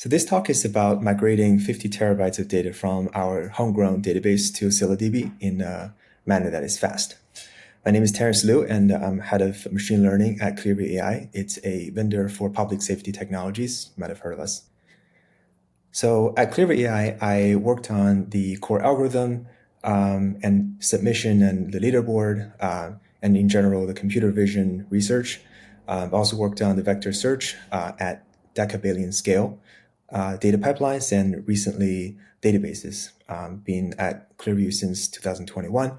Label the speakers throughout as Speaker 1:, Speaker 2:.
Speaker 1: So this talk is about migrating 50 terabytes of data from our homegrown database to ScyllaDB in a manner that is fast. My name is Terence Liu, and I'm head of machine learning at Clearview AI. It's a vendor for public safety technologies. You might have heard of us. So at Clearview AI, I worked on the core algorithm and submission and the leaderboard, and in general, the computer vision research. I've also worked on the vector search at decabillion scale, data pipelines, and recently databases, been at Clearview since 2021.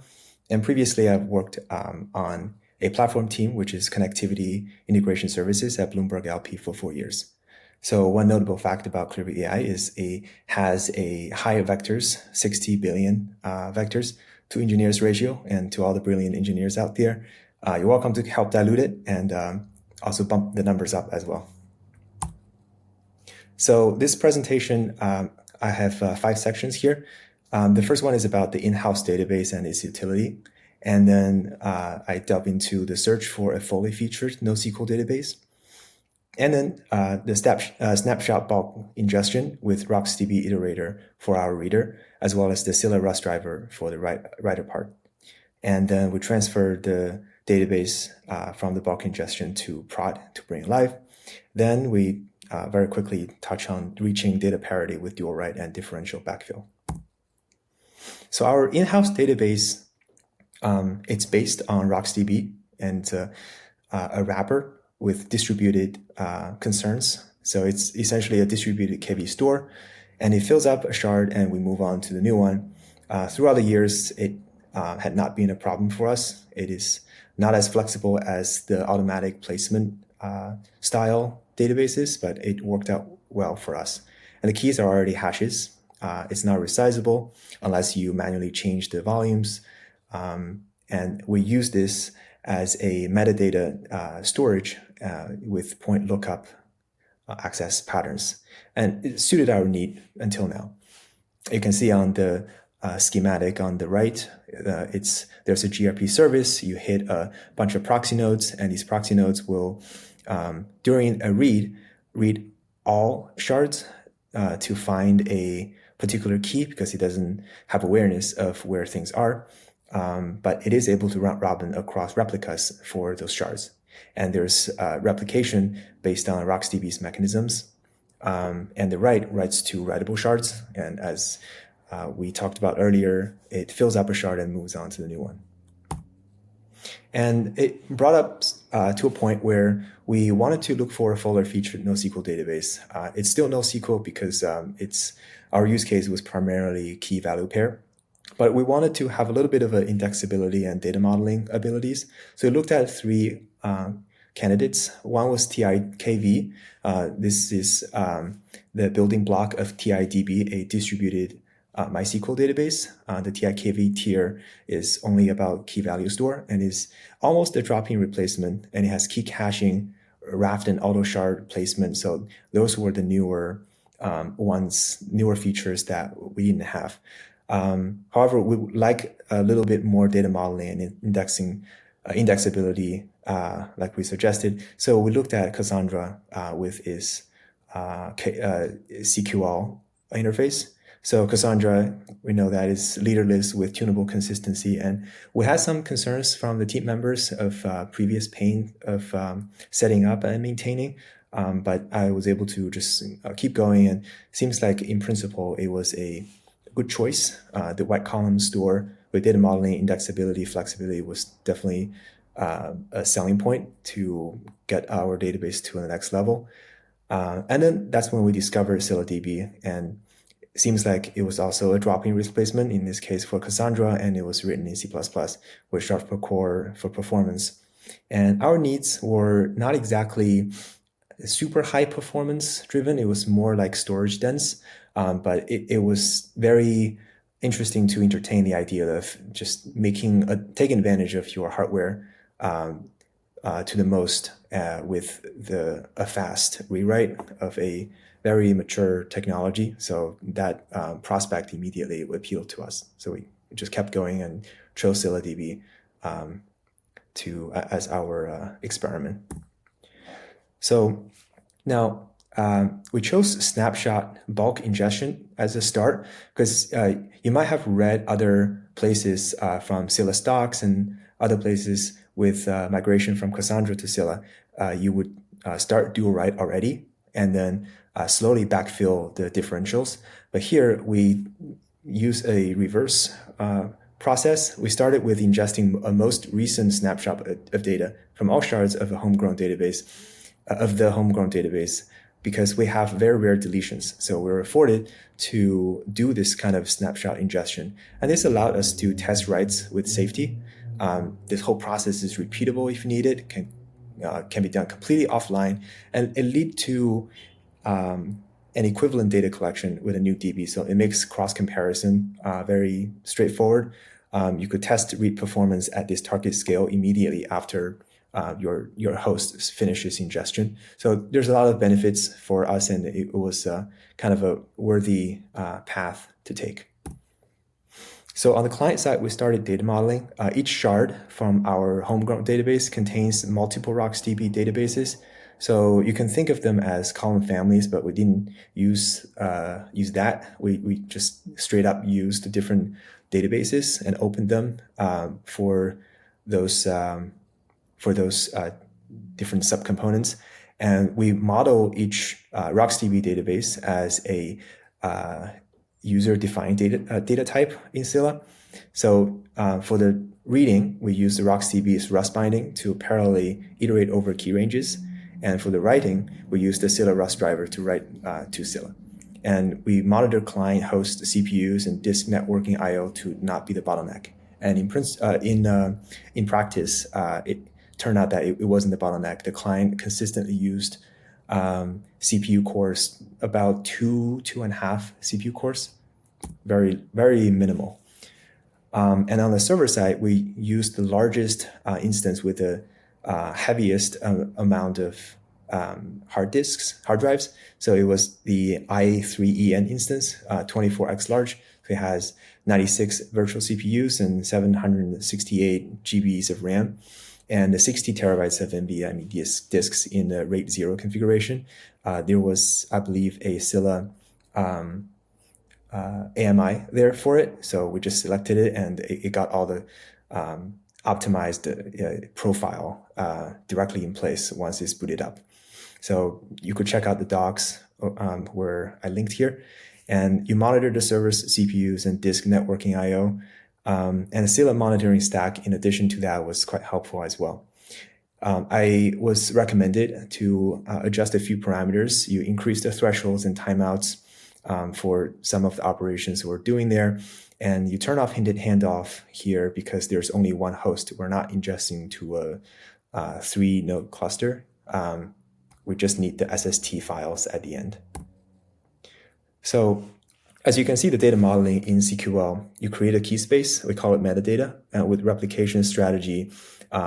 Speaker 1: And previously, I've worked on a platform team, which is connectivity integration services at Bloomberg LP for 4 years. So one notable fact about Clearview AI is it has a high vectors, 60 billion vectors to engineers ratio. And to all the brilliant engineers out there, you're welcome to help dilute it and also bump the numbers up as well. So this presentation, I have 5 sections here. The first one is about the in-house database and its utility. And then I delve into the search for a fully featured NoSQL database. And then the snapshot bulk ingestion with RocksDB iterator for our reader, as well as the ScyllaDB Rust driver for the writer part. And then we transfer the database from the bulk ingestion to prod to bring it live. Then we very quickly touch on reaching data parity with dual write and differential backfill. So our in-house database, it's based on RocksDB and a wrapper with distributed concerns. So it's essentially a distributed KV store, and it fills up a shard and we move on to the new one. Throughout the years, it had not been a problem for us. It is not as flexible as the automatic placement style databases, but it worked out well for us. And the keys are already hashes. It's not resizable unless you manually change the volumes. And we use this as a metadata storage with point lookup access patterns. And it suited our need until now. You can see on the schematic on the right, there's a gRP service. You hit a bunch of proxy nodes, and these proxy nodes will, during a read all shards to find a particular key because it doesn't have awareness of where things are. But it is able to round robin across replicas for those shards. And there's replication based on RocksDB's mechanisms. And the writes to writable shards. And as we talked about earlier, it fills up a shard and moves on to the new one. And it brought up to a point where we wanted to look for a fuller featured NoSQL database. It's still NoSQL because our use case was primarily key value pair. But we wanted to have a little bit of an indexability and data modeling abilities. So we looked at 3 candidates. One was TIKV. This is the building block of TIDB, a distributed MySQL database. The TIKV tier is only about key value store and is almost a drop-in replacement. And it has key caching, raft, and auto shard placement. So those were the newer features that we didn't have. However, we would like a little bit more data modeling and indexability, like we suggested. So we looked at Cassandra with its CQL interface. So Cassandra, we know that is leaderless with tunable consistency. And we had some concerns from the team members of previous pain of setting up and maintaining. But I was able to just keep going. And it seems like in principle, it was a good choice. The white column store with data modeling, indexability, flexibility was definitely a selling point to get our database to the next level. And then that's when we discovered ScyllaDB, and it seems like it was also a drop-in replacement, in this case for Cassandra, and it was written in C++ with SharpCore for performance. And our needs were not exactly super high performance driven. It was more like storage dense. But it was very interesting to entertain the idea of just taking advantage of your hardware to the most with a fast rewrite of a very mature technology. So that prospect immediately appealed to us. So we just kept going and chose ScyllaDB as our experiment. So now we chose snapshot bulk ingestion as a start because you might have read other places from Scylla stocks and other places with migration from Cassandra to Scylla. You would start dual write already and then slowly backfill the differentials. But here we use a reverse process. We started with ingesting a most recent snapshot of data from all shards of a homegrown database, because we have very rare deletions. So we're afforded to do this kind of snapshot ingestion. And this allowed us to test writes with safety. This whole process is repeatable if needed, can be done completely offline, and it lead to an equivalent data collection with a new DB. So it makes cross comparison very straightforward. You could test read performance at this target scale immediately after your host finishes ingestion. So there's a lot of benefits for us, and it was kind of a worthy path to take. So on the client side, we started data modeling. Each shard from our homegrown database contains multiple RocksDB databases. So you can think of them as column families, but we didn't use that. We just straight up used different databases and opened them for those different subcomponents. And we model each RocksDB database as a user-defined data type in Scylla. So for the reading, we use the RocksDB's Rust binding to parallelly iterate over key ranges. And for the writing, we use the Scylla Rust driver to write to Scylla. And we monitor client host CPUs and disk networking I/O to not be the bottleneck. And in practice, it turned out that it wasn't the bottleneck. The client consistently used CPU cores, about 2.5 CPU cores, very, very minimal. And on the server side, we used the largest instance with the heaviest amount of hard drives. So it was the i3EN instance, 24x large. So it has 96 virtual CPUs and 768 GBs of RAM, and 60 terabytes of NVMe disks in the RAID 0 configuration. There was, I believe, a Scylla AMI there for it. So we just selected it, and it got all the optimized profile directly in place once it's booted up. So you could check out the docs where I linked here, and you monitor the server's CPUs and disk networking I/O. And a Scylla monitoring stack, in addition to that, was quite helpful as well. I was recommended to adjust a few parameters. You increase the thresholds and timeouts for some of the operations we're doing there. And you turn off hinted handoff here because there's only one host. We're not ingesting to a 3-node cluster. We just need the SST files at the end. So as you can see, the data modeling in CQL, you create a key space. We call it metadata, with replication strategy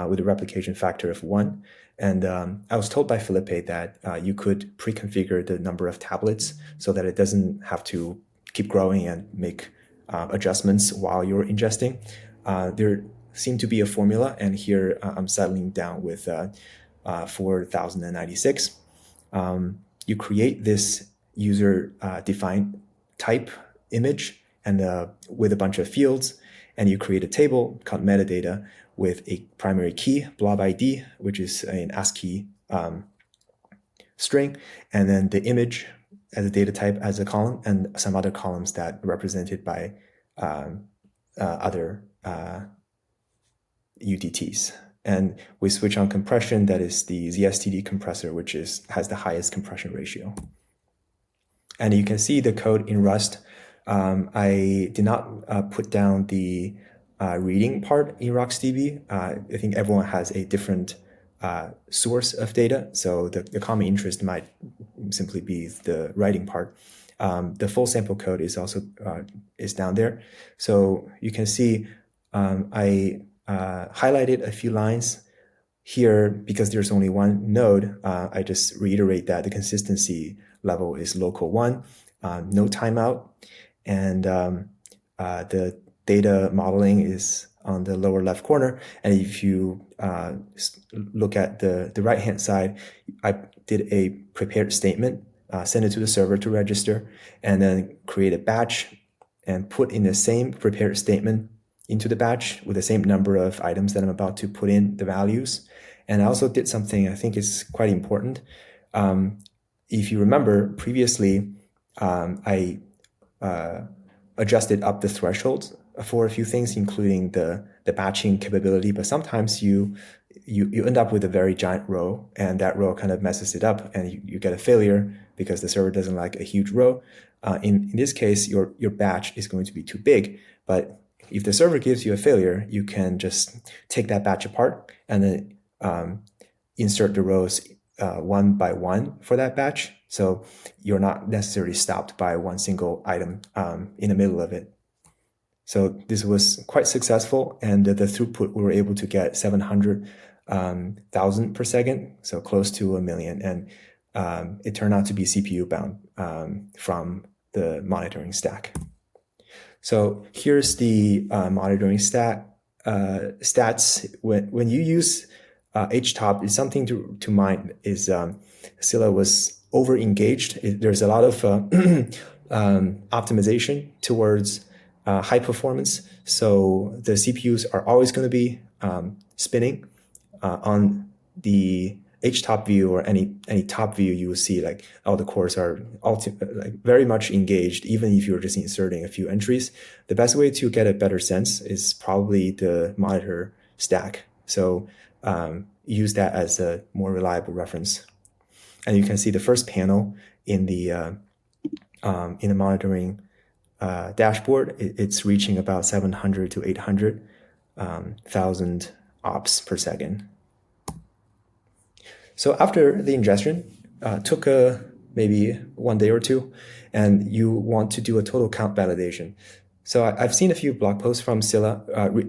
Speaker 1: with a replication factor of 1. And I was told by Felipe that you could pre-configure the number of tablets so that it doesn't have to keep growing and make adjustments while you're ingesting. There seemed to be a formula, and here I'm settling down with 4096. You create this user-defined type image and with a bunch of fields, and you create a table called metadata with a primary key, blob ID, which is an ASCII string, and then the image as a data type as a column, and some other columns that are represented by other UDTs. And we switch on compression, that is the ZSTD compressor, which has the highest compression ratio. And you can see the code in Rust. I did not put down the reading part in RocksDB. I think everyone has a different source of data, so the common interest might simply be the writing part. The full sample code is also is down there. So you can see I highlighted a few lines here because there's only one node. I just reiterate that the consistency level is local 1, no timeout, and the data modeling is on the lower left corner. And if you look at the right-hand side, I did a prepared statement send it to the server to register, and then create a batch and put in the same prepared statement into the batch with the same number of items that I'm about to put in the values. And I also did something I think is quite important. If you remember previously, I adjusted up the threshold for a few things, including the batching capability. But sometimes you end up with a very giant row, and that row kind of messes it up, and you get a failure because the server doesn't like a huge row. In this case, your batch is going to be too big. But if the server gives you a failure, you can just take that batch apart and then insert the rows one by one for that batch. So you're not necessarily stopped by one single item in the middle of it. So this was quite successful, and the throughput we were able to get 700,000 per second, so close to 1 million. And it turned out to be CPU bound from the monitoring stack. So here's the monitoring stats. When you use HTOP, is something to mind is Scylla was over engaged. There's a lot of optimization towards high performance. So the CPUs are always going to be spinning on the HTOP view or any top view. You will see like all the cores are very much engaged, even if you're just inserting a few entries. The best way to get a better sense is probably the monitor stack. So use that as a more reliable reference. And you can see the first panel in the monitoring dashboard. It's reaching about 700 to 800,000 ops per second. So after the ingestion, took maybe 1 day or two, and you want to do a total count validation. So I've seen a few blog posts from Scylla.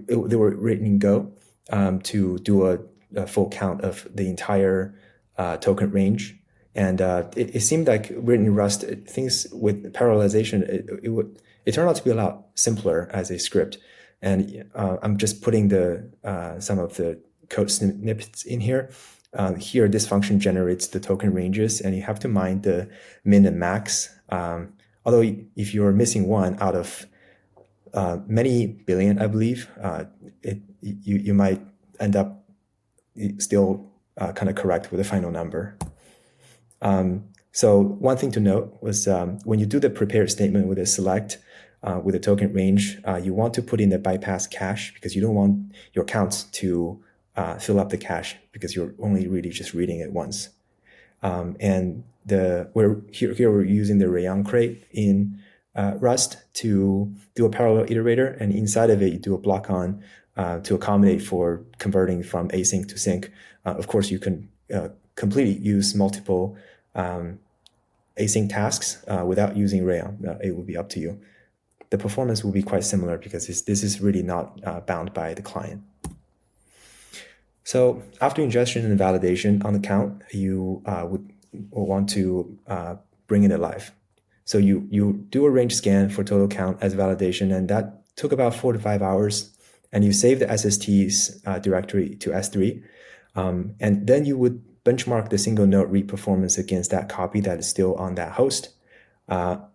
Speaker 1: They were written in Go to do a full count of the entire token range. And it seemed like written in Rust, things with parallelization, it turned out to be a lot simpler as a script. And I'm just putting some of the code snippets in here. Here, this function generates the token ranges, and you have to mind the min and max. Although if you're missing one out of many billion, I believe, you might end up still kind of correct with the final number. So one thing to note was when you do the prepared statement with a select with a token range, you want to put in the bypass cache because you don't want your counts to fill up the cache because you're only really just reading it once. And we're using the Rayon crate in Rust to do a parallel iterator, and inside of it you do a block on to accommodate for converting from async to sync. Of course, you can completely use multiple async tasks without using Rayon. It will be up to you. The performance will be quite similar because this is really not bound by the client. So after ingestion and validation on the count, you would want to bring it alive. So you do a range scan for total count as validation, and that took about 4 to 5 hours. And you save the SST's directory to S3. And then you would benchmark the single node read performance against that copy that is still on that host. At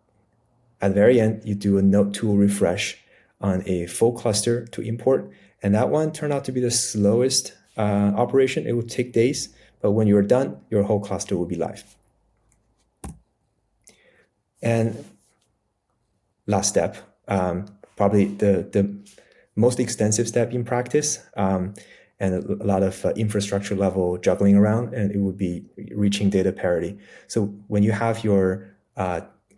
Speaker 1: the very end, you do a node tool refresh on a full cluster to import. And that one turned out to be the slowest operation. It would take days, but when you're done, your whole cluster will be live. And last step, probably the most extensive step in practice, and a lot of infrastructure level juggling around, and it would be reaching data parity. So when you have your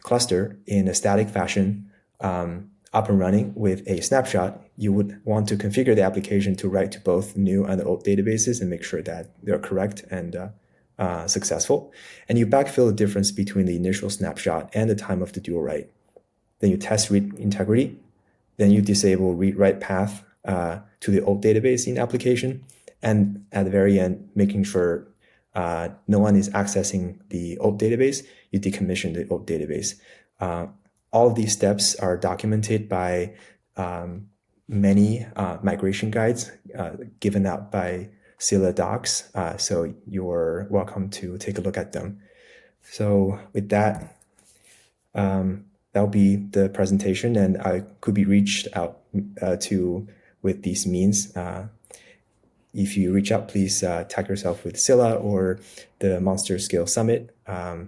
Speaker 1: cluster in a static fashion up and running with a snapshot, you would want to configure the application to write to both new and old databases and make sure that they're correct and successful. And you backfill the difference between the initial snapshot and the time of the dual write. Then you test read integrity. Then you disable read-write path to the old database in application. And at the very end, making sure no one is accessing the old database, you decommission the old database. All of these steps are documented by many migration guides given out by Scylla docs. So you're welcome to take a look at them. So with that, that'll be the presentation, and I could be reached out to with these means. If you reach out, please tag yourself with Scylla or the Monster Scale Summit. I'd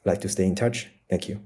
Speaker 1: like to stay in touch. Thank you.